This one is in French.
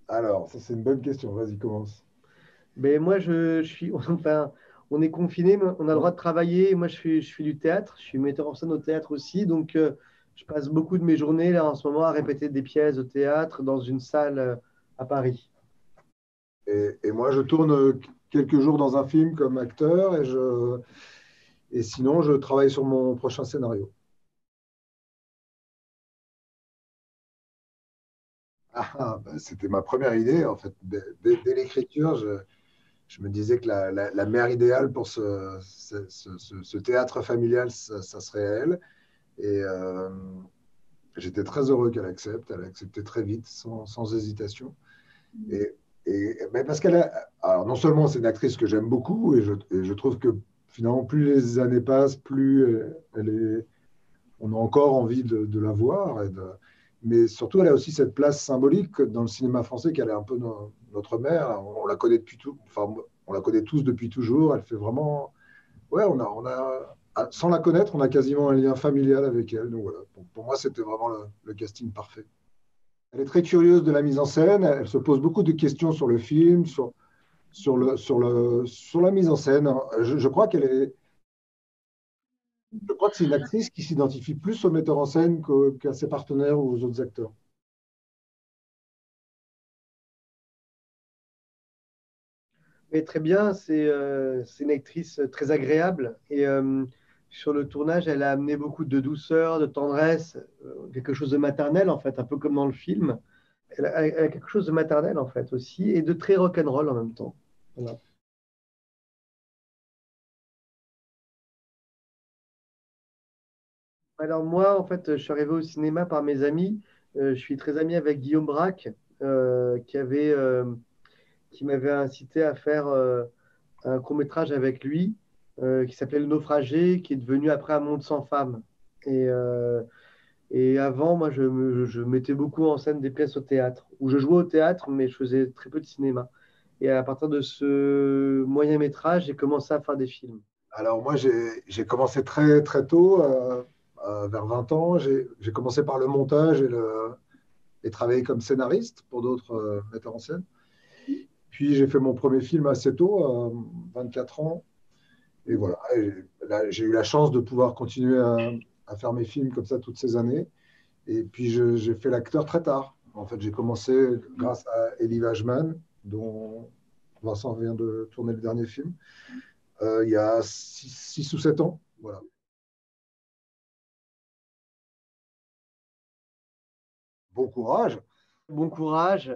Alors, ça c'est une bonne question. Vas-y, commence. Mais moi, je suis, enfin, on est confiné, mais on a le droit de travailler. Moi, je fais du théâtre. Je suis metteur en scène au théâtre aussi. Donc, je passe beaucoup de mes journées là en ce moment à répéter des pièces de théâtre dans une salle à Paris. Et moi, je tourne quelques jours dans un film comme acteur et sinon, je travaille sur mon prochain scénario. Bah, c'était ma première idée, en fait. Dès l'écriture, je me disais que la mère idéale pour ce théâtre familial, ça serait elle. Et j'étais très heureux qu'elle accepte. Elle a accepté très vite, sans hésitation. Et, mais parce qu'elle a. Alors, non seulement c'est une actrice que j'aime beaucoup, et je trouve que finalement, plus les années passent, plus elle est, on a encore envie de la voir. Mais surtout, elle a aussi cette place symbolique dans le cinéma français qu'elle est un peu notre mère. On la connaît depuis tout, enfin, on la connaît tous depuis toujours. Elle fait vraiment. Ouais, sans la connaître, on a quasiment un lien familial avec elle. Donc voilà, pour moi, c'était vraiment le casting parfait. Elle est très curieuse de la mise en scène. Elle se pose beaucoup de questions sur le film, sur la mise en scène. Je crois je crois que c'est une actrice qui s'identifie plus au metteur en scène qu'à ses partenaires ou aux autres acteurs. Mais très bien, c'est une actrice très agréable. Et sur le tournage, elle a amené beaucoup de douceur, de tendresse, quelque chose de maternel en fait, un peu comme dans le film. Elle a quelque chose de maternel en fait aussi, et de très rock'n'roll en même temps. Voilà. Alors moi, en fait, je suis arrivé au cinéma par mes amis. Je suis très ami avec Guillaume Braque, qui m'avait incité à faire un court-métrage avec lui, qui s'appelait Le Naufragé, qui est devenu après Un monde sans femme. Et, euh, et avant, moi, je mettais beaucoup en scène des pièces au théâtre, où je jouais au théâtre, mais je faisais très peu de cinéma. Et à partir de ce moyen métrage, j'ai commencé à faire des films. Alors moi, j'ai commencé très très tôt, vers 20 ans. J'ai commencé par le montage et travaillé comme scénariste pour d'autres metteurs en scène. Puis j'ai fait mon premier film assez tôt, à 24 ans. Et voilà, là, j'ai eu la chance de pouvoir continuer à faire mes films comme ça toutes ces années. Et puis j'ai fait l'acteur très tard. En fait, j'ai commencé grâce à Elie Wajman, dont Vincent vient de tourner le dernier film, il y a 6 ou 7 ans. Voilà. Bon courage. Bon courage.